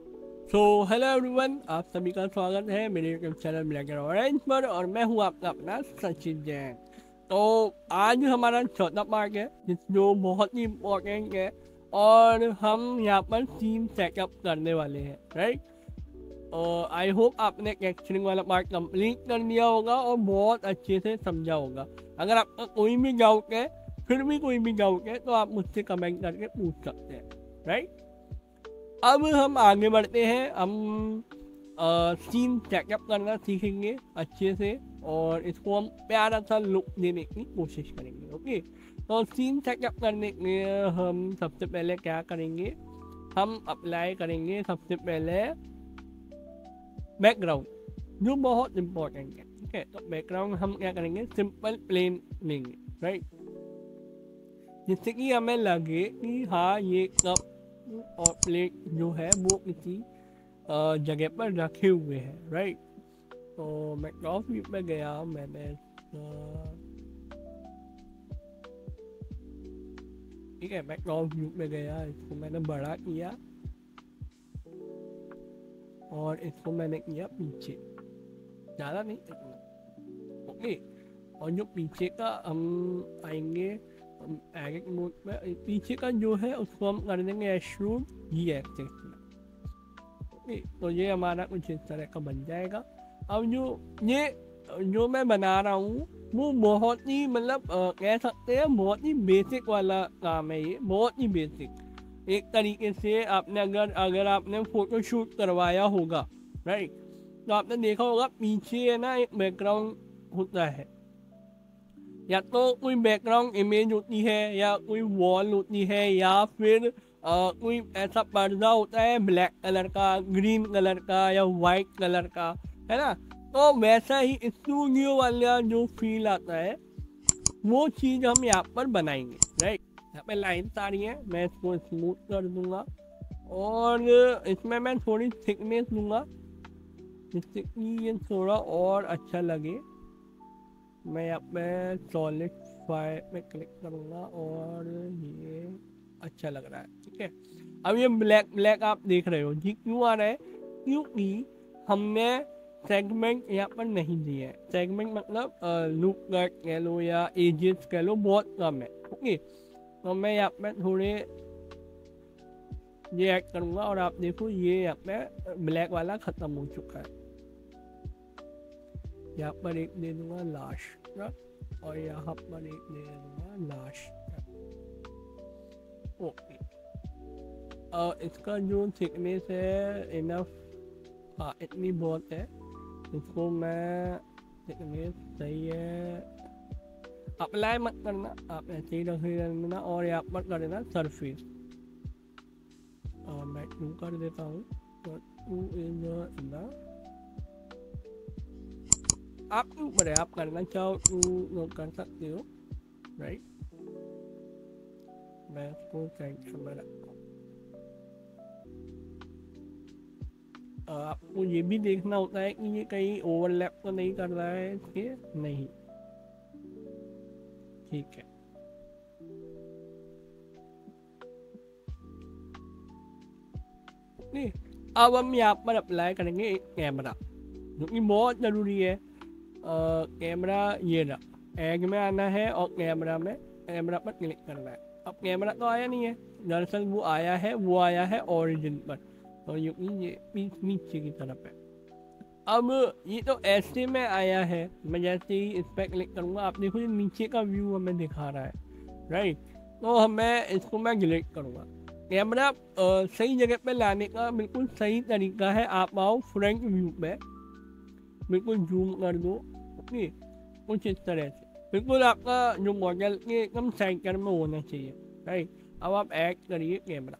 So hello everyone, आप सभी का स्वागत है मेरे YouTube channel black and orange पर। और मैं हूँ आपका अपना सचिन जैन। तो आज हमारा चौथा पार्ट है जो बहुत ही इम्पोर्टेंट है और हम यहाँ पर टीम सेटअप करने वाले हैं, राइट। और आई होप आपने कैप्चरिंग वाला पार्ट कंप्लीट कर लिया होगा और बहुत अच्छे से समझा होगा। अगर आपका कोई भी डाउट है, फिर भी कोई भी डाउट है, तो आप मुझसे कमेंट करके पूछ सकते हैं, राइट। अब हम आगे बढ़ते हैं। हम सीन चेकअप करना सीखेंगे अच्छे से और इसको हम प्यारा सा लुक देने की कोशिश करेंगे। ओके, तो सीन चेकअप करने के लिए हम सबसे पहले क्या करेंगे, हम अप्लाई करेंगे सबसे पहले बैकग्राउंड, जो बहुत इम्पोर्टेंट है। ठीक है, तो बैकग्राउंड हम क्या करेंगे, सिंपल प्लेन लेंगे, राइट, जिससे कि हमें लगे कि हाँ ये कप और प्लेट जो है वो किसी जगह पर रखे हुए हैं, राइट। तो मैं टॉप व्यू में गया, मैंने ठीक है, मैं टॉप व्यू में गया, इसको मैंने बड़ा किया और इसको मैंने किया पीछे, ज़्यादा नहीं इतना। ओके, और जो पीछे का हम आएंगे एडिट मोड में, पीछे का जो है उसको हम कर देंगे एक्सट्रूड जी एक्सेस में। तो ये हमारा कुछ इस तरह का बन जाएगा। अब ये जो मैं बना रहा हूँ वो बहुत ही मतलब कह सकते हैं बहुत ही बेसिक वाला काम है। ये बहुत ही बेसिक एक तरीके से आपने अगर आपने फोटो शूट करवाया होगा, राइट, तो आपने देखा होगा पीछे है ना एक बैकग्राउंड होता है, या तो कोई बैकग्राउंड इमेज होती है या कोई वॉल होती है या फिर कोई ऐसा पर्दा होता है ब्लैक कलर का, ग्रीन कलर का या वाइट कलर का, है ना। तो वैसा ही स्टूडियो वाला जो फील आता है वो चीज़ हम यहाँ पर बनाएंगे, राइट। यहाँ पे लाइन्स आ रही है, मैं इसको स्मूथ कर दूंगा और इसमें मैं थोड़ी थिकनेस दूंगा जिससे कि ये थोड़ा और अच्छा लगे। मैं यहाँ पे सॉलिडिफाई में क्लिक करूँगा और ये अच्छा लग रहा है। ठीक है, अब ये ब्लैक ब्लैक आप देख रहे हो जी, क्यों आ रहा है, क्योंकि हमने सेगमेंट यहाँ पर नहीं दिए है। सेगमेंट मतलब लुक कट कह लो या एजेस कह लो, बहुत कम है। ओके, तो मैं यहाँ पे थोड़े ये ऐड करूँगा और आप देखो ये यहाँ पे ब्लैक वाला ख़त्म हो चुका है। यहाँ पर एक दे दूंगा लास्ट और यहाँ पर एक दे दूंगा लास्ट। ओके, इसका जो थिकनेस है इनफ, हाँ इतनी बहुत है। इसको मैं थिकनेस सही है, अप्लाई मत करना, आप ऐसे ही रख देना और यहाँ पर कर देना सरफेस। मैं 2 कर देता हूँ, तो 2 इज इन आपके ऊपर है, आप करना चाहो तो कर सकते हो, राइट। मैं इसको सेंटर में रखता हूँ। आपको ये भी देखना होता है कि ये कहीं ओवरलैप तो नहीं कर रहा है इसके, नहीं, ठीक है। नहीं, अब हम यहाँ पर अप्लाई करेंगे एक कैमरा, जो कि बहुत ज़रूरी है। कैमरा ये रहा, एग में आना है और कैमरा पर क्लिक करना है। अब कैमरा तो आया नहीं है, दरअसल वो आया है ओरिजिन पर, तो ये नीचे की तरफ है। अब ये तो ऐसे में आया है, मैं जैसे ही इस पर क्लिक करूँगा आप देखो ये नीचे का व्यू हमें दिखा रहा है, राइट। तो हमें इसको मैं डिलीट करूँगा। कैमरा सही जगह पे लाने का बिल्कुल सही तरीका है, आप आओ फ्रंट व्यू पे, बिल्कुल जूम कर दो। ओके, कुछ इस तरह से बिल्कुल आपका जो मॉडल के एकदम सेंटर में होना चाहिए, राइट। अब आप ऐड करिए कैमरा,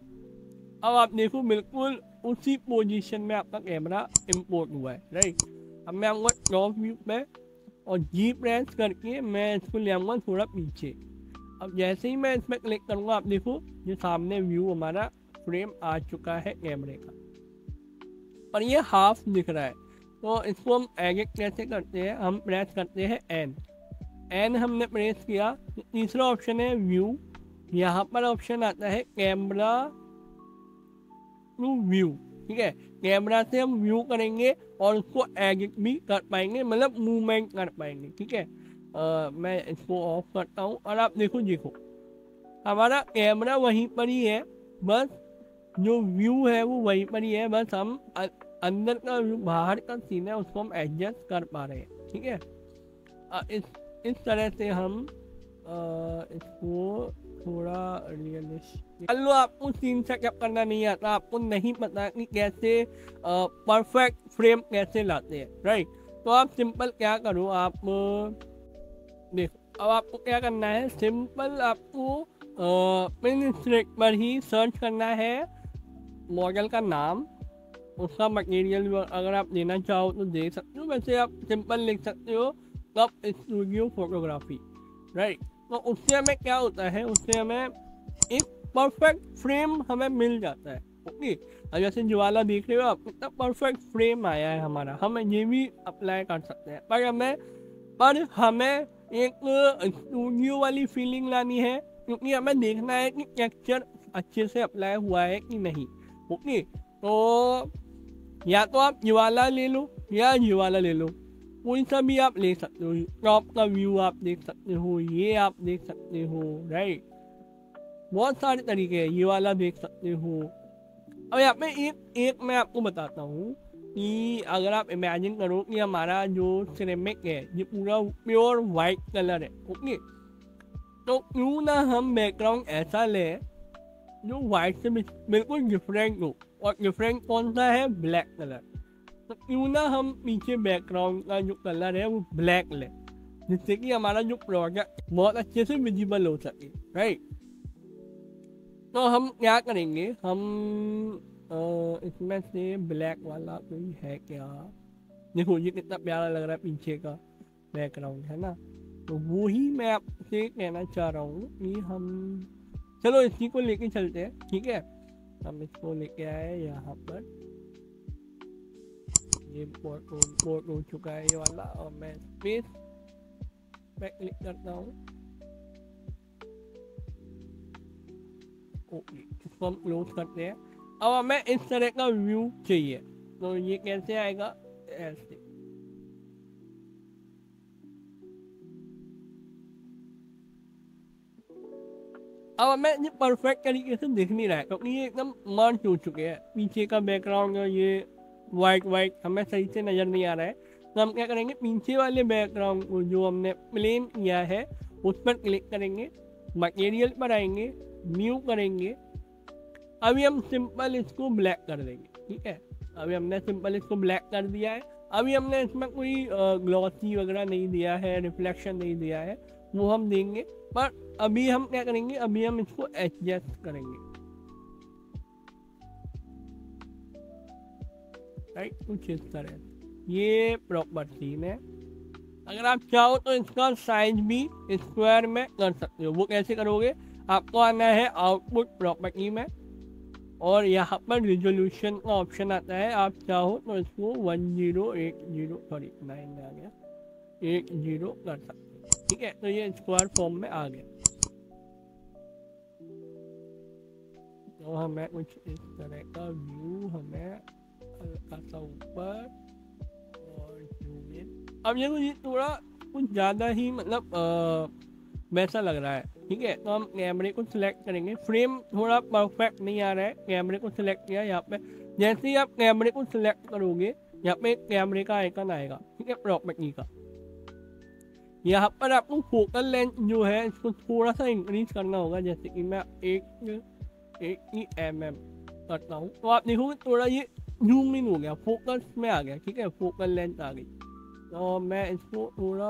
अब आप देखो बिल्कुल उसी पोजीशन में आपका कैमरा इंपोर्ट हुआ है, राइट। अब मैं आऊँगा टॉप व्यू पे और जी प्रेस करके मैं इसको ले आऊँगा थोड़ा पीछे। अब जैसे ही मैं इसमें क्लिक करूँगा आप देखो ये सामने व्यू हमारा फ्रेम आ चुका है कैमरे का, और ये हाफ दिख रहा है। तो इसको हम एडिट कैसे करते हैं, हम प्रेस करते हैं एन हमने प्रेस किया, तीसरा ऑप्शन है व्यू, यहाँ पर ऑप्शन आता है कैमरा टू व्यू, ठीक है। कैमरा से हम व्यू करेंगे और उसको एडिट भी कर पाएंगे, मतलब मूवमेंट कर पाएंगे, ठीक है। मैं इसको ऑफ करता हूँ और आप देखो देखो हमारा कैमरा वहीं पर ही है, बस जो व्यू है वो वहीं पर ही है, बस हम अंदर का व्यू, बाहर का सीन है उसको हम एडजस्ट कर पा रहे हैं, ठीक है। इस तरह से हम इसको थोड़ा रियलिस्टिक। लो आपको सीन सेटअप करना नहीं आता, आपको नहीं पता कि कैसे परफेक्ट फ्रेम कैसे लाते हैं, राइट। तो आप सिंपल क्या करो, आप देखो अब आपको क्या करना है, सिंपल आपको पिनस्ट्रेक पर ही सर्च करना है मॉडल का नाम, उसका मटेरियल अगर आप लेना चाहो तो दे सकते हो, वैसे आप सिंपल लिख सकते हो कप स्टूडियो फोटोग्राफी, राइट। तो उससे हमें क्या होता है, उससे हमें एक परफेक्ट फ्रेम हमें मिल जाता है, ओके। और जैसे ज्वाला देख रहे हो आप, कितना परफेक्ट फ्रेम आया है हमारा, हम ये भी अप्लाई कर सकते हैं। पर हमें एक स्टूडियो वाली फीलिंग लानी है, क्योंकि हमें देखना है कि टेक्सचर अच्छे से अप्लाई हुआ है कि नहीं, ओके। तो या तो आप ज्वाला ले लो या ज्वाला ले लो, कोई सा भी आप ले सकते हो। टॉप का व्यू आप देख सकते हो, ये आप देख सकते हो, राइट। बहुत सारे तरीके हैं, ये वाला देख सकते हो। अब यहाँ पे एक मैं आपको बताता हूँ कि अगर आप इमेजिन करो कि हमारा जो सिनेमिक है ये पूरा प्योर वाइट कलर है, ओके। तो क्यों ना हम बैकग्राउंड ऐसा लें जो वाइट से बिल्कुल डिफरेंट हो, और डिफरेंट कौन सा है, ब्लैक कलर। तो क्यों ना हम पीछे बैकग्राउंड का जो कलर है वो ब्लैक लें, जिससे कि हमारा जो प्रोडक्ट बहुत अच्छे से विजिबल हो सके, राइट। तो हम क्या करेंगे, हम इसमें से ब्लैक वाला कोई है क्या, देखो ये कितना प्यारा लग रहा है पीछे का बैकग्राउंड, है ना। तो वो ही मैं आपसे कहना चाह रहा हूँ कि हम चलो इसी को लेके चलते हैं, ठीक है। हम इसको लेके आए यहाँ पर, ये बोर्ड हो चुका है ये वाला, और मैं स्पेस पे क्लिक करता हूँ, ओके। इसको हम क्लोज करते हैं। अब हमें इस तरह का व्यू चाहिए, तो ये कैसे आएगा, ऐसे। अब हमें ये परफेक्ट तरीके से दिख नहीं रहा है, क्योंकि ये एकदम मर्ज हो चुके हैं, पीछे का बैकग्राउंड और ये वाइट हमें सही से नज़र नहीं आ रहा है। तो हम क्या करेंगे, पीछे वाले बैकग्राउंड को जो हमने प्लेन किया है उस पर क्लिक करेंगे, मटेरियल पर आएंगे, न्यू करेंगे। अभी हम सिंपल इसको ब्लैक कर देंगे, ठीक है। अभी हमने सिंपल इसको ब्लैक कर दिया है। अभी हमने इसमें कोई ग्लॉसी वगैरह नहीं दिया है, रिफ्लेक्शन नहीं दिया है, वो हम देंगे। पर अभी हम क्या करेंगे, अभी हम इसको एडजस्ट करेंगे, राइट, कुछ इस तरह। ये प्रॉपर सीन है। अगर आप चाहो तो इसका साइज भी स्क्वायर में कर सकते हो। वो कैसे करोगे, आपको आना है आउटपुट प्रॉपर्टी में, और यहाँ पर रिजोल्यूशन का ऑप्शन आता है। आप चाहो तो इसको 1080 सॉरी 9 आ गया 80 कर सकते हो, ठीक है। तो ये स्क्वायर फॉर्म में आ गया। तो हमें कुछ इस तरह का व्यू, हमें हल्का सा ऊपर और जूम इन। अब ये थोड़ा कुछ ज़्यादा ही मतलब वैसा लग रहा है, ठीक है। तो हम कैमरे को सिलेक्ट करेंगे, फ्रेम थोड़ा परफेक्ट नहीं आ रहा है। कैमरे को सिलेक्ट किया, यहाँ पे जैसे ही आप कैमरे को सिलेक्ट करोगे यहाँ पे कैमरे का आइकन आएगा, ठीक है, प्रॉपर्टी का। यहाँ पर आपको फोकल लेंथ जो है इसको थोड़ा सा इंक्रीज करना होगा, जैसे कि मैं 80 mm करता हूँ, तो आप देखोगे थोड़ा ये जूम इन हो गया, फोकस में आ गया, ठीक है, फोकल लेंथ आ गई। तो मैं इसको थोड़ा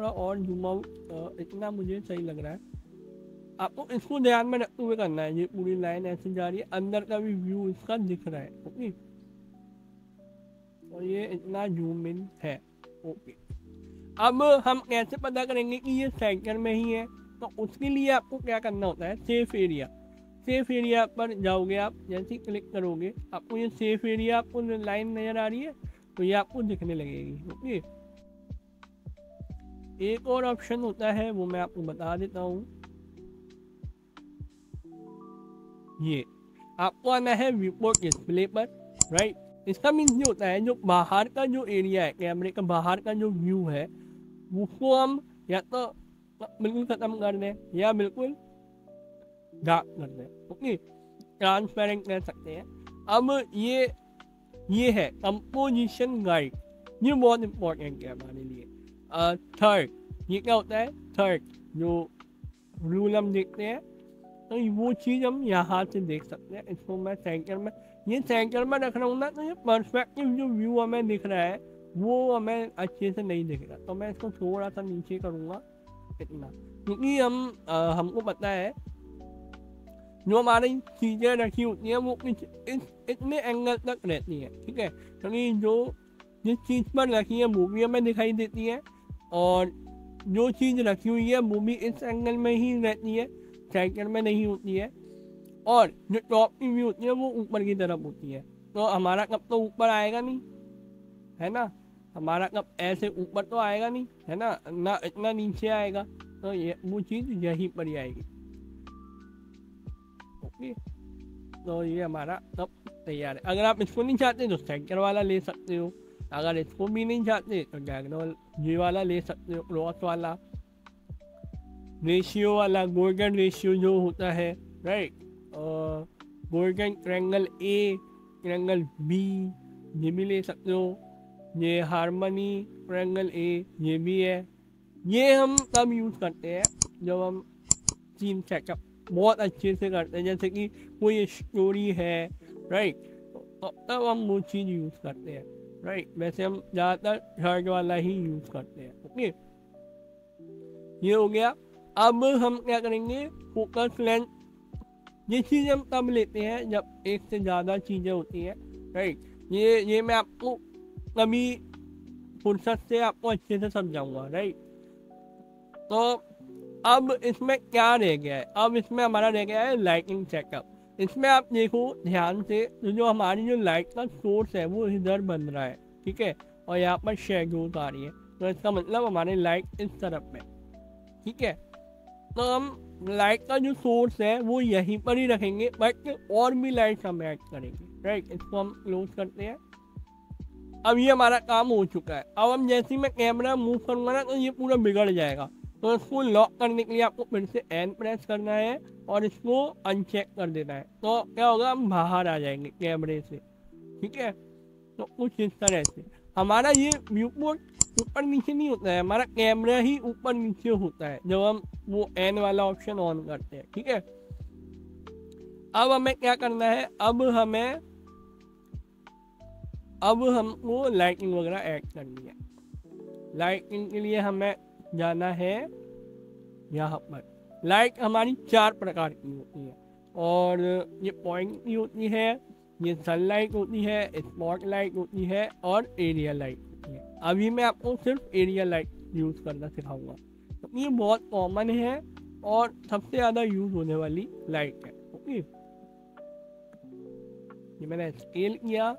और जूम आउट, इतना मुझे सही लग रहा है। आपको इसको ध्यान में रखते हुए करना है, ये पूरी लाइन ऐसे जा रही है, अंदर का भी व्यू इसका दिख रहा है, ओके। और ये इतना जूम इन है, ओके। अब हम कैसे पता करेंगे कि ये सेंटर में ही है, तो उसके लिए आपको क्या करना होता है, सेफ एरिया पर जाओगे आप, जैसे क्लिक करोगे आपको ये सेफ एरिया, आपको लाइन नजर आ रही है, तो ये आपको दिखने लगेगी, ओके। एक और ऑप्शन होता है, वो मैं आपको बता देता हूँ। ये आपको आना है व्यू पोर्ट डिस्प्ले पर, राइट। इसका मीन्स ये होता है जो बाहर का जो एरिया है, कैमरे का बाहर का जो व्यू है उसको हम या तो बिल्कुल खत्म कर दें या बिल्कुल डार्क कर दें, ओके, ट्रांसपेरेंट कर सकते हैं। अब ये है कंपोजिशन गाइड, ये बहुत इंपॉर्टेंट है हमारे लिए। थर्ड, ये क्या होता है, थर्ड जो रूल हम देखते हैं, तो वो चीज़ हम यहाँ से देख सकते हैं। इसको मैं सेंटर में, ये सेंटर में रख रहा हूँ ना, तो ये पर्सपेक्टिव जो व्यू हमें दिख रहा है वो हमें अच्छे से नहीं दिख रहा, तो मैं इसको थोड़ा सा नीचे करूँगा इतना, क्योंकि हमको पता है जो हमारी चीज़ें रखी होती हैं वो इतने एंगल तक रहती हैं, ठीक है, क्योंकि जो जिस चीज़ पर रखी है वो भी हमें दिखाई देती है और जो चीज़ रखी हुई है वो भी इस एंगल में ही रहती है, सेंटर में नहीं होती है। और जो टॉप की व्यू होती है वो ऊपर की तरफ होती है, तो हमारा कप तो ऊपर आएगा नहीं, है ना, हमारा कप ऐसे ऊपर तो आएगा नहीं, है ना, ना इतना नीचे आएगा, तो ये वो चीज़ यहीं पर ही आएगी, ओके। तो ये हमारा कप तैयार है। अगर आप इसको नहीं चाहते तो सेंटर वाला ले सकते हो, अगर इसको भी नहीं चाहते तो डायगोनल ये वाला ले सकते हो, क्रॉस वाला, रेशियो वाला, गोल्डन रेशियो जो होता है, right, golden triangle A, triangle B, ये भी ले सकते हो। ये हार्मनी ट्रायंगल ए ये भी है। ये हम तब यूज़ करते हैं जब हम सीन सेटअप बहुत अच्छे से करते हैं, जैसे कि कोई स्टोरी है, राइट, तो तब हम वो चीज़ यूज़ करते हैं, राइट। वैसे हम ज़्यादातर थर्ड वाला ही यूज़ करते हैं, ओके। ये हो गया। अब हम क्या करेंगे, फोकस लेंथ, ये चीज़ हम तब लेते हैं जब एक से ज़्यादा चीज़ें होती हैं, राइट। ये मैं आपको कभी फुर्सत से आपको अच्छे से समझाऊंगा, राइट। तो अब इसमें क्या रह गया है, अब इसमें हमारा रह गया है लाइटिंग सेटअप। इसमें आप देखो ध्यान से, जो हमारी जो लाइट का सोर्स है वो इधर बन रहा है, ठीक है, और यहाँ पर शेडोज आ रही है, तो इसका मतलब हमारी लाइट इस तरफ में, ठीक है। तो हम लाइट का जो सोर्स है वो यहीं पर ही रखेंगे, बट और भी लाइट हम ऐड करेंगे, राइट। इसको हम क्लोज करते हैं। अब ये हमारा काम हो चुका है। अब हम जैसे ही मैं कैमरा मूव करूंगा ना तो ये पूरा बिगड़ जाएगा, तो इसको लॉक करने के लिए आपको फिर से एन प्रेस करना है और इसको अनचेक कर देना है, तो क्या होगा, हम बाहर आ जाएंगे कैमरे से, ठीक है। तो कुछ इस तरह से हमारा ये व्यू पोर्ट ऊपर नीचे नहीं होता है, हमारा कैमरा ही ऊपर नीचे होता है जब हम वो एन वाला ऑप्शन ऑन करते हैं, ठीक है। अब हमें क्या करना है, अब हमको लाइटिंग वगैरह ऐड करनी है। लाइटिंग के लिए हमें जाना है यहाँ पर। लाइट हमारी 4 प्रकार की होती है, और ये पॉइंट की होती है, ये सनलाइट होती है, स्पॉट लाइट होती है और एरिया लाइट होती है। अभी मैं आपको सिर्फ एरिया लाइट यूज़ करना सिखाऊंगा, तो ये बहुत कॉमन है और सबसे ज़्यादा यूज़ होने वाली लाइट है, ओके। ये मैंने स्केल किया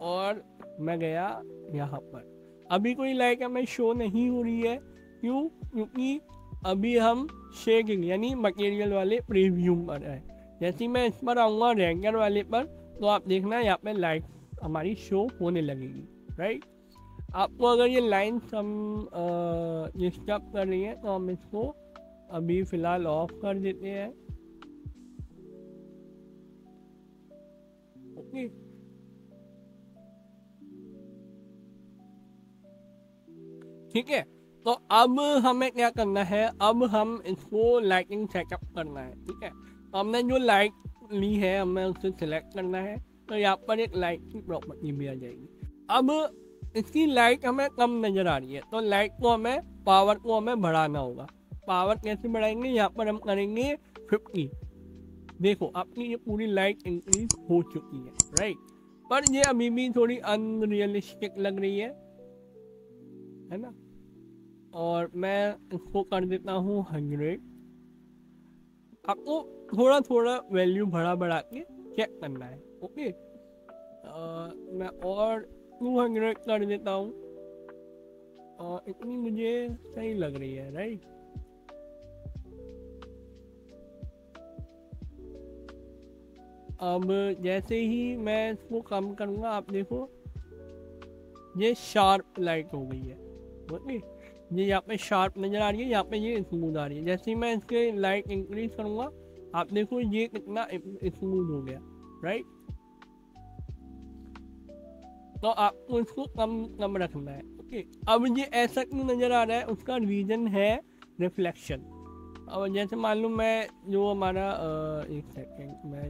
और मैं गया यहाँ पर। अभी कोई लाइट हमें शो नहीं हो रही है, क्यों, क्योंकि अभी हम शेडिंग यानी मटेरियल वाले प्रीव्यू पर है। जैसे ही मैं इस पर आऊँगा रेंडर वाले पर, तो आप देखना यहाँ पे लाइट हमारी शो होने लगेगी, राइट। आपको अगर ये लाइन्स हम डिस्टर्ब कर रही है तो हम इसको अभी फ़िलहाल ऑफ कर देते हैं, ओके। ठीक है, तो अब हमें क्या करना है, अब हम इसको लाइटिंग सेटअप करना है, ठीक है। तो हमने जो लाइट ली है हमें उसे सिलेक्ट करना है, तो यहाँ पर एक लाइट की प्रॉपर्टी भी आ जाएगी। अब इसकी लाइट हमें कम नज़र आ रही है, तो लाइट को हमें पावर को हमें बढ़ाना होगा। पावर कैसे बढ़ाएंगे, यहाँ पर हम करेंगे 50। देखो आपकी ये पूरी लाइट इंक्रीज हो चुकी है, राइट, पर ये अभी भी थोड़ी अनरियलिस्टिक लग रही है ना। और मैं इसको कर देता हूँ 100। आपको थोड़ा थोड़ा वैल्यू बढ़ा के चेक करना है, ओके। मैं और 200 कर देता हूँ, और इतनी मुझे सही लग रही है, राइट। अब जैसे ही मैं इसको कम करूँगा, आप देखो ये शार्प लाइट हो गई है। ओके, ये यहाँ पे शार्प नज़र आ रही है, यहाँ पे ये स्मूथ आ रही है। जैसे ही मैं इसके लाइट इंक्रीज करूँगा, आप देखो ये कितना स्मूथ हो गया, राइट। तो आपको इसको कम कम रखना है। ओके, अब ये ऐसा क्यों नज़र आ रहा है, उसका रीज़न है रिफ्लेक्शन। अब जैसे मान लो मैं जो हमारा एक सेकेंड, मैं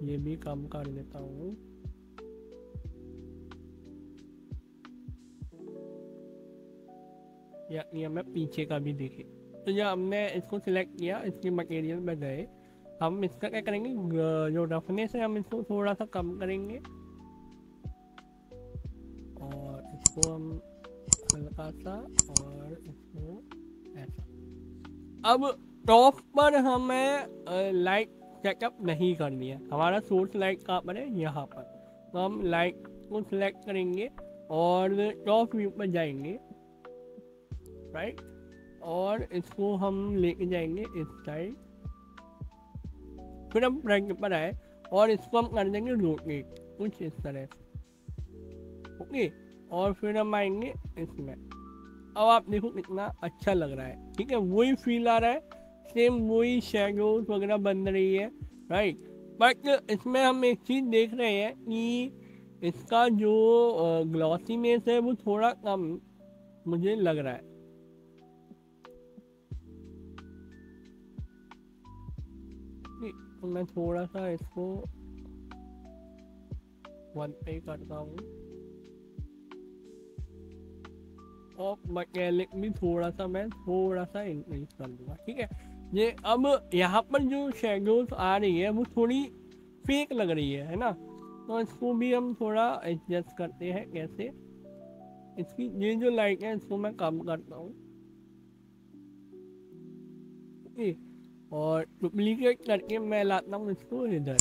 ये भी कम कर देता हूँ। या मैं पीछे का भी देखे, तो जब हमने इसको सिलेक्ट किया, इसके मटेरियल में गए, हम इसका क्या करेंगे, जो रफनेस है हम इसको थोड़ा सा कम करेंगे और इसको हम हल्का सा, और इसको ऐसा। अब टॉप पर हमें लाइट सेटअप नहीं करनी है, हमारा सोर्स लाइट कहाँ पर है, यहाँ पर। तो हम लाइट को सिलेक्ट करेंगे और टॉप व्यू पर जाएंगे, राइट, और इसको हम लेके जाएंगे इस साइड। फिर हम फ्रंट पर आए और इसको हम कर देंगे रोटेट कुछ इस तरह से। ओके, और फिर हम आएंगे इसमें। अब आप देखो कितना अच्छा लग रहा है, ठीक है, वही फील आ रहा है, सेम वही शेडोज वगैरह बन रही है, राइट। बट इसमें हम एक चीज़ देख रहे हैं कि इसका जो ग्लॉसीनेस है वो थोड़ा कम मुझे लग रहा है। तो मैं थोड़ा सा इसको 1 पे करता हूँ और मैकेनिक भी थोड़ा सा इंक्रीज कर दूंगा, ठीक है। ये अब यहाँ पर जो शेडोज आ रही है वो थोड़ी फेक लग रही है ना, तो इसको भी हम थोड़ा एडजस्ट करते हैं। कैसे, इसकी ये जो लाइट है इसको मैं कम करता हूँ, और डुप्लीकेट करके मैं लाता हूँ इसको इधर,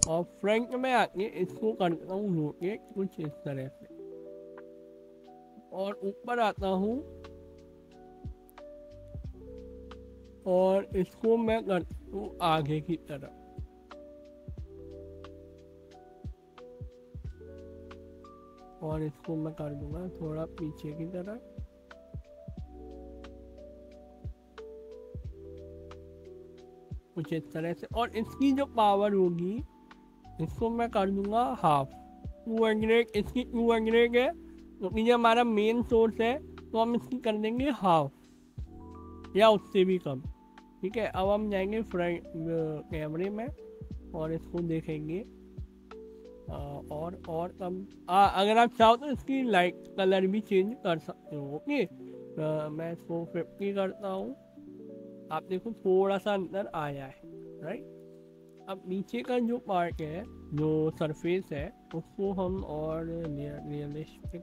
और फ्रंट में आके इसको करता हूँ रोटेट कुछ इस तरह से, और ऊपर आता हूँ और इसको मैं करता हूँ आगे की तरफ, और इसको मैं कर दूंगा थोड़ा पीछे की तरफ। कुछ इस तरह से, और इसकी जो पावर होगी इसको मैं कर दूंगा हाफ, 200। इसकी 200 है, तो ये हमारा मेन सोर्स है, तो हम इसकी कर देंगे हाफ या उससे भी कम, ठीक है। अब हम जाएंगे फ्रंट कैमरे में और इसको देखेंगे, और कम अगर आप चाहो तो इसकी लाइट कलर भी चेंज कर सकते हो। ओके, मैं इसको 50 करता हूँ, आप देखो थोड़ा सा अंदर आया है, राइट। अब नीचे का जो पार्ट है, जो सरफेस है, उसको हम और रियलिस्टिक,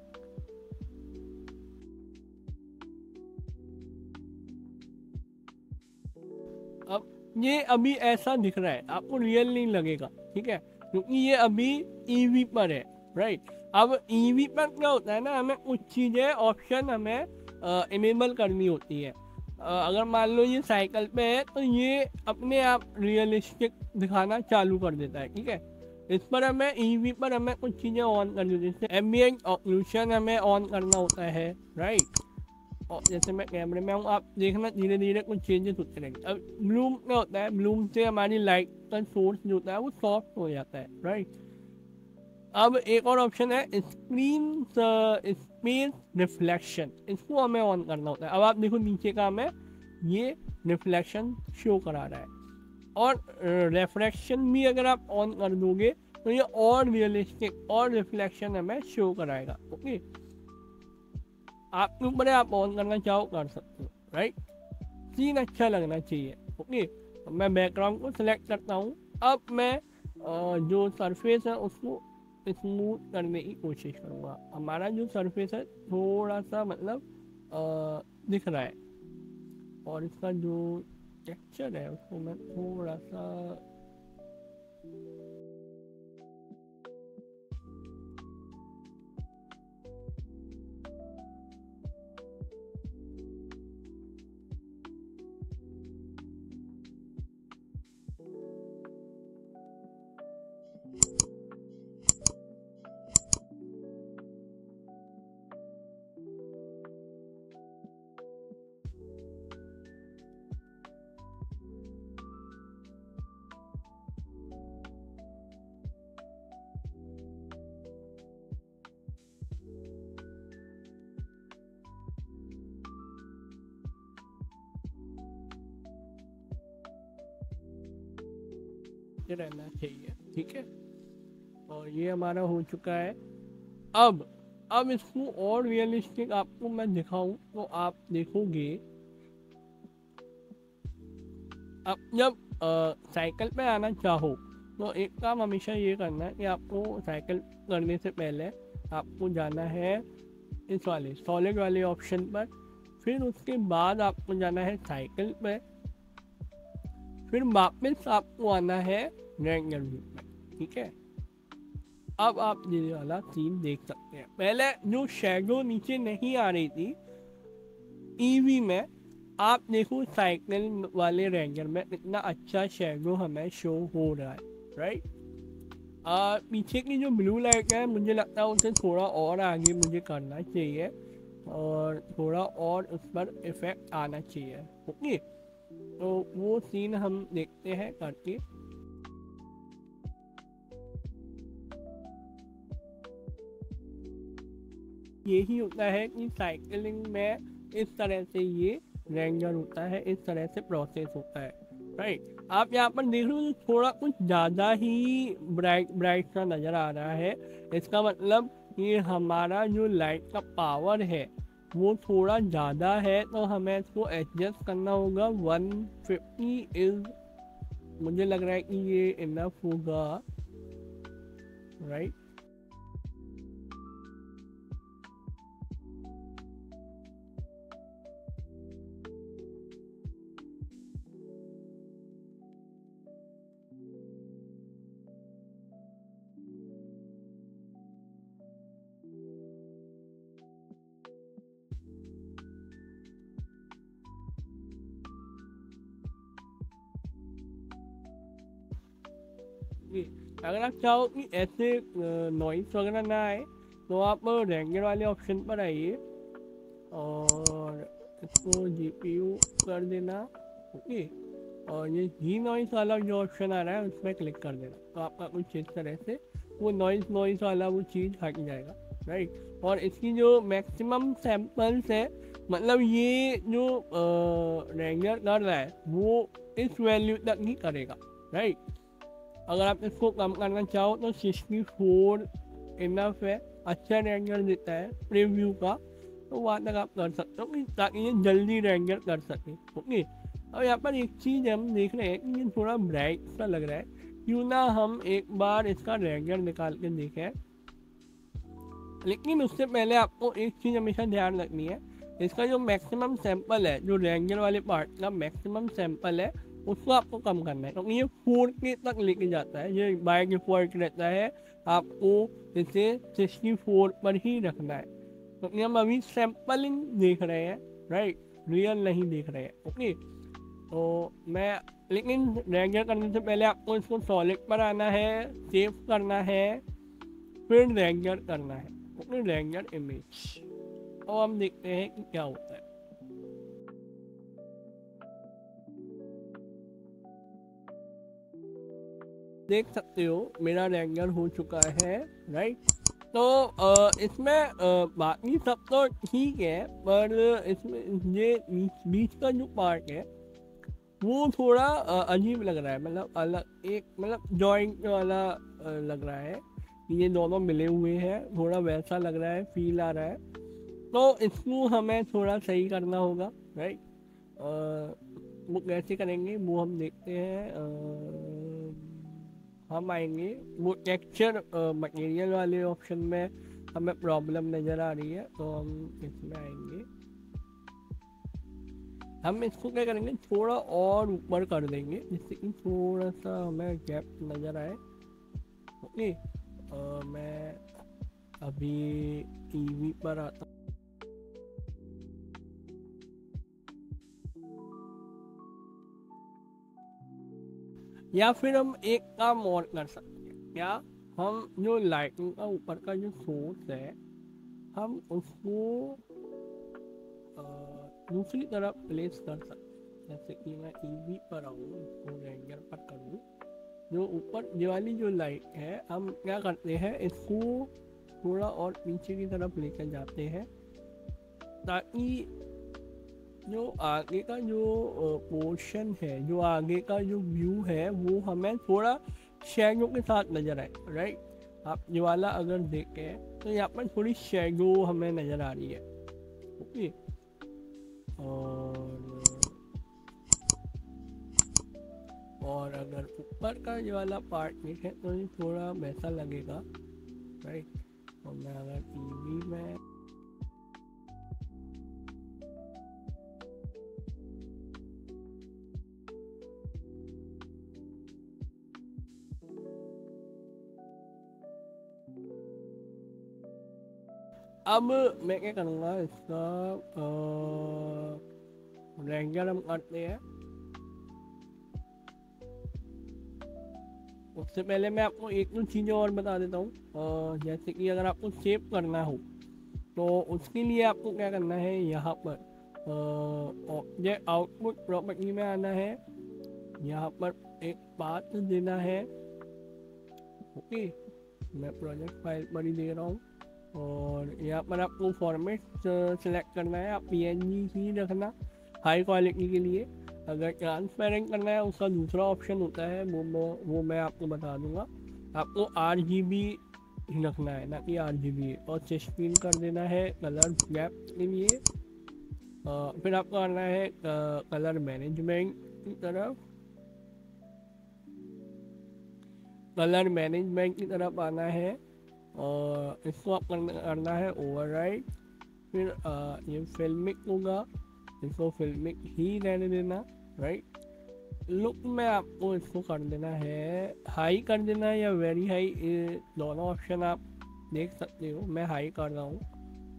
अब ये अभी ऐसा दिख रहा है, आपको रियल नहीं लगेगा, ठीक है, क्योंकि ये अभी ईवी पर है, राइट। अब ईवी पर क्या होता है ना, हमें कुछ चीज़ें ऑप्शन हमें इनेबल करनी होती है। अगर मान लो ये साइकिल पे है तो ये अपने आप रियलिस्टिक दिखाना चालू कर देता है, ठीक है। इस पर हमें ईवी पर हमें कुछ चीज़ें ऑन करनी होती है, जैसे एम्बिएंट ऑक्लूशन हमें ऑन करना होता है, राइट। और जैसे मैं कैमरे में हूँ, आप देखना धीरे धीरे कुछ चेंजेस होते रहेंगे। अब ब्लूम क्या होता है, ब्लूम से हमारी लाइट का सोर्स जो होता है वो सॉफ्ट हो जाता है, राइट। अब एक और ऑप्शन है स्क्रीन स्पेस रिफ्लेक्शन, इसको हमें ऑन करना होता है। अब आप देखो नीचे का हमें ये रिफ्लेक्शन शो करा रहा है, और रिफ्लेक्शन भी अगर आप ऑन कर दोगे तो ये और रियलिस्टिक और रिफ्लेक्शन हमें शो कराएगा। ओके, आपके ऊपर है, आप ऑन करना चाहो कर सकते हो, राइट। सीन अच्छा लगना चाहिए। ओके, मैं बैकग्राउंड को सिलेक्ट करता हूँ। अब मैं जो सरफेस है उसको स्मूथ करने की कोशिश करूँगा। हमारा जो सरफेस है थोड़ा सा मतलब दिख रहा है, और इसका जो टेक्सचर है उसको मैं थोड़ा सा, करते रहना चाहिए, ठीक है। और ये हमारा हो चुका है। अब इसको और रियलिस्टिक आपको मैं दिखाऊं तो आप देखोगे, अब जब साइकिल पे आना चाहो तो एक काम हमेशा ये करना है कि आपको साइकिल करने से पहले आपको जाना है इस वाले सॉलिड वाले ऑप्शन पर, फिर उसके बाद आपको जाना है साइकिल पे, फिर वापस आपको आना है रेंजर व्यू में, ठीक है। अब आप ये वाला सीन देख सकते हैं। पहले जो शैडो नीचे नहीं आ रही थी ईवी में, आप देखो साइकिल वाले रेंजर में इतना अच्छा शैडो हमें शो हो रहा है, राइट। पीछे की जो ब्लू लाइट है मुझे लगता है उसे थोड़ा और आगे मुझे करना चाहिए और थोड़ा और उस पर इफेक्ट आना चाहिए, ओके। तो वो सीन हम देखते हैं करके। यही होता है कि साइकिलिंग में इस तरह से ये रेंजर होता है, इस तरह से प्रोसेस होता है, राइट। आप यहाँ पर देख रहे हो थोड़ा कुछ ज़्यादा ही ब्राइट सा नज़र आ रहा है। इसका मतलब ये हमारा जो लाइट का पावर है वो थोड़ा ज़्यादा है, तो हमें इसको एडजस्ट करना होगा। 150 इज, मुझे लग रहा है कि ये इनफ होगा, राइट। अगर आप चाहो कि ऐसे नॉइस वगैरह ना आए तो आप रेंजर वाले ऑप्शन पर आइए और इसको जीपीयू कर देना, ओके। और ये जी नॉइस वाला जो ऑप्शन आ रहा है उस पर क्लिक कर देना, तो आपका कुछ इस तरह से वो नॉइस वाला वो चीज़ हट जाएगा, राइट। और इसकी जो मैक्सिमम सैंपल्स है, मतलब ये जो रेंजर कर रहा है वो इस वैल्यू तक ही करेगा, राइट। अगर आप इसको कम करना चाहो तो 64 इनफ है, अच्छा रेंजर देता है प्रीव्यू का, तो वहाँ तक आप कर सकते हो ताकि ये जल्दी रेंजर कर सके, ओके। और यहाँ पर एक चीज़ हम देख रहे हैं कि ये थोड़ा ब्राइट सा लग रहा है, क्यों ना हम एक बार इसका रेंजर निकाल के देखें। लेकिन उससे पहले आपको एक चीज़ हमेशा ध्यान रखनी है, इसका जो मैक्सिमम सैंपल है, जो रेंजर वाले पार्ट का मैक्सिमम सैंपल है उसको आपको कम करना है, क्योंकि ये 4K तक लेके जाता है, ये बाय डिफॉल्ट रहता है, आपको इसे 64 पर ही रखना है, क्योंकि हम अभी सैंपलिंग देख रहे हैं, राइट, रियल नहीं देख रहे हैं, ओके। तो मैं लेकिन रेंजर करने से पहले आपको इसको सॉलिड पर आना है, सेव करना है, फिर रेंजर करना है, ओके, रेंजर इमेज। अब हम देखते हैं कि क्या होता है। देख सकते हो मेरा रेंजर हो चुका है, राइट। तो इसमें बाकी सब तो ठीक है, पर इसमें ये बीच का जो पार्ट है वो थोड़ा अजीब लग रहा है, मतलब अलग एक मतलब जॉइंट वाला लग रहा है, ये दोनों मिले हुए हैं, थोड़ा वैसा लग रहा है, फील आ रहा है। तो इसको हमें थोड़ा सही करना होगा, राइट। वो कैसे करेंगे वो हम देखते हैं। हम आएंगे वो टेक्सचर मटेरियल वाले ऑप्शन में, हमें प्रॉब्लम नज़र आ रही है, तो हम इसमें आएंगे। हम इसको क्या करेंगे, थोड़ा और ऊपर कर देंगे जिससे कि थोड़ा सा हमें गैप नज़र आए, ओके। मैं अभी टीवी पर आता हूँ। या फिर हम एक काम और कर सकते हैं, क्या हम जो लाइटिंग का ऊपर का जो सोर्स है हम उसको दूसरी तरफ प्लेस कर सकते हैं। जैसे कि मैं ईवी पर आऊँ, इसको रेंजर पर करूँ, जो ऊपर ये वाली जो लाइट है हम क्या करते हैं, इसको थोड़ा और पीछे की तरफ लेकर जाते हैं, ताकि जो आगे का जो पोर्शन है, जो आगे का जो व्यू है वो हमें थोड़ा शैडो के साथ नजर आए, राइट। आप ये वाला अगर देखें तो यहाँ पर थोड़ी शैडो हमें नजर आ रही है, ओके। और अगर ऊपर का ये वाला पार्ट देखें तो ये थोड़ा वैसा लगेगा, राइट। और मैं अगर टीवी में अब मैं क्या करूँगा, इसका रेंजर हम करते हैं। उससे पहले मैं आपको एक दो चीज़ें और बता देता हूँ। जैसे कि अगर आपको सेव करना हो तो उसके लिए आपको क्या करना है, यहाँ पर ऑब्जेक्ट आउटपुट प्रॉपर्टी में आना है, यहाँ पर एक पाथ देना है, ओके। मैं प्रोजेक्ट फाइल पर ही दे रहा हूँ। और यहाँ पर आपको फॉर्मेट सेलेक्ट करना है, आप PNG ही रखना हाई क्वालिटी के लिए। अगर ट्रांसपेरेंट करना है उसका दूसरा ऑप्शन होता है, वो मैं आपको बता दूंगा। आपको RGB रखना है, ना कि RGB। और स्क्रीन कर देना है कलर गैप के लिए। फिर आपको आना है कलर मैनेजमेंट की तरफ, कलर मैनेजमेंट की तरफ आना है और इसको आप करना है ओवरराइड। फिर ये फिल्मिक होगा, इसको फिल्मिक ही रहने देना, राइट। लुक में आपको इसको कर देना है, हाई कर देना है या वेरी हाई, दोनों ऑप्शन आप देख सकते हो। मैं हाई कर रहा हूँ,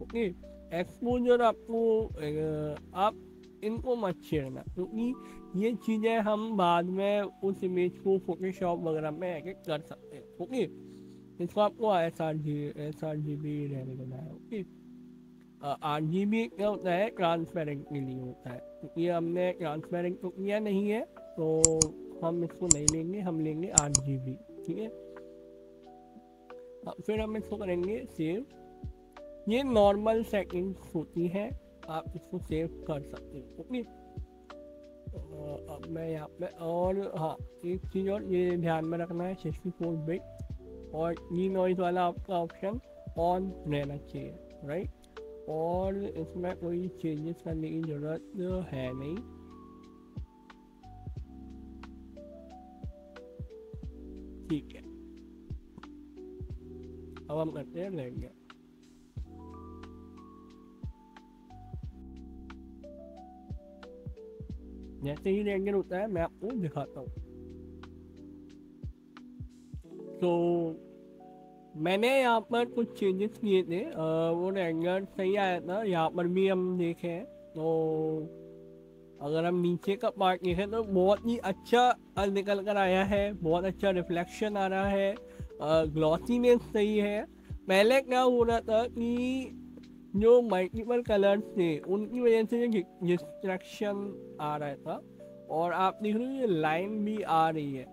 ओके। एक्सपोजर आपको आप इनको मत छेड़ना, क्योंकि ये चीज़ें हम बाद में उस इमेज को फोटोशॉप वगैरह में एडिट कर सकते हैं, ओके। इसको आपको SRGB रहने देना है, ओके। RGB क्या होता है, ट्रांसपेरेंट के लिए होता है, क्योंकि हमने ट्रांसपेरेंट तो किया नहीं है तो हम इसको नहीं लेंगे, हम लेंगे RGB, ठीक है। फिर हम इसको करेंगे सेव। ये नॉर्मल सेटिंग्स होती है, आप इसको सेव कर सकते हो, ओके। अब मैं यहाँ पे और हाँ एक चीज़ और ये ध्यान में रखना है, 64 बिट और ई नॉइज वाला आपका ऑप्शन ऑन रहना चाहिए, राइट। और इसमें कोई चेंजेस करने की ज़रूरत है नहीं, ठीक है। अब हम करते हैं रेंडर। जैसे ही रेंडर होता है मैं आपको दिखाता हूँ। तो मैंने यहाँ पर कुछ चेंजेस किए थे, वो रेंडर सही आया था। यहाँ पर भी हम देखें तो अगर हम नीचे का पार्ट देखें तो बहुत ही अच्छा निकल कर आया है, बहुत अच्छा रिफ्लेक्शन आ रहा है, ग्लॉसीनेस सही है। पहले क्या हो रहा था कि जो मल्टीपल कलर्स थे उनकी वजह से डिस्ट्रैक्शन आ रहा था, और आप देख रहे हो ये लाइन भी आ रही है।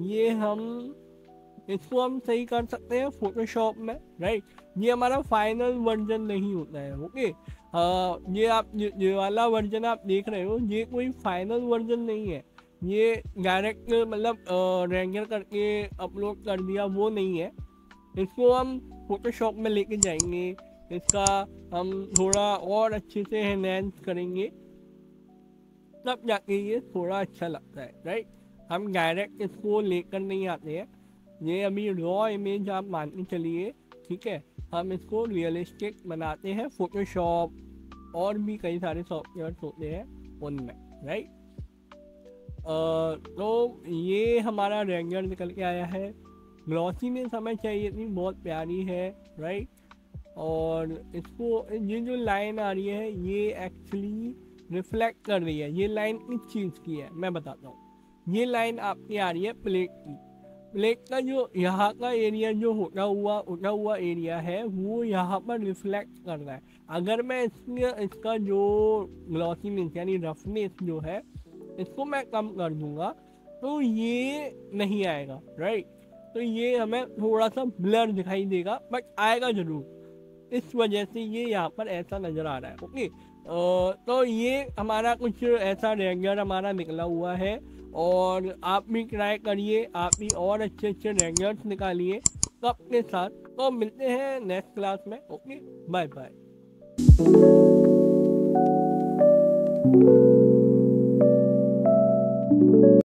ये हम इसको हम सही कर सकते हैं फोटोशॉप में, राइट। ये हमारा फाइनल वर्जन नहीं होता है, ओके। ये आप ये वाला वर्जन आप देख रहे हो, ये कोई फाइनल वर्जन नहीं है। ये डायरेक्ट मतलब रेंडर करके अपलोड कर दिया वो नहीं है। इसको हम फोटोशॉप में लेके जाएंगे, इसका हम थोड़ा और अच्छे से एनहांस करेंगे, तब जाके ये थोड़ा अच्छा लगता है, राइट। हम डायरेक्ट इसको लेकर नहीं आते हैं। ये अभी रॉ इमेज आप मान के चलिए, ठीक है। हम इसको रियलिस्टिक बनाते हैं फोटोशॉप और भी कई सारे सॉफ्टवेयर होते हैं उनमें, राइट। तो ये हमारा रेंडर निकल के आया है। ग्लॉसी में हमें चाहिए थी, बहुत प्यारी है, राइट। और इसको ये जो लाइन आ रही है ये एक्चुअली रिफ्लेक्ट कर रही है। ये लाइन किस चीज़ की है मैं बताता हूँ। ये लाइन आपकी आ रही है प्लेट की। प्लेट का जो यहाँ का एरिया जो उठा हुआ एरिया है वो यहाँ पर रिफ्लेक्ट कर रहा है। अगर मैं इसका जो ग्लॉसीनेस यानी रफनेस जो है इसको मैं कम कर दूंगा तो ये नहीं आएगा, राइट। तो ये हमें थोड़ा सा ब्लर दिखाई देगा, बट आएगा जरूर। इस वजह से ये यहाँ पर ऐसा नज़र आ रहा है, ओके। तो ये हमारा कुछ ऐसा रेंडर हमारा निकला हुआ है। और आप भी ट्राई करिए, आप भी और अच्छे अच्छे रेजल्ट निकालिए कप के साथ। तो मिलते हैं नेक्स्ट क्लास में। Okay, bye bye.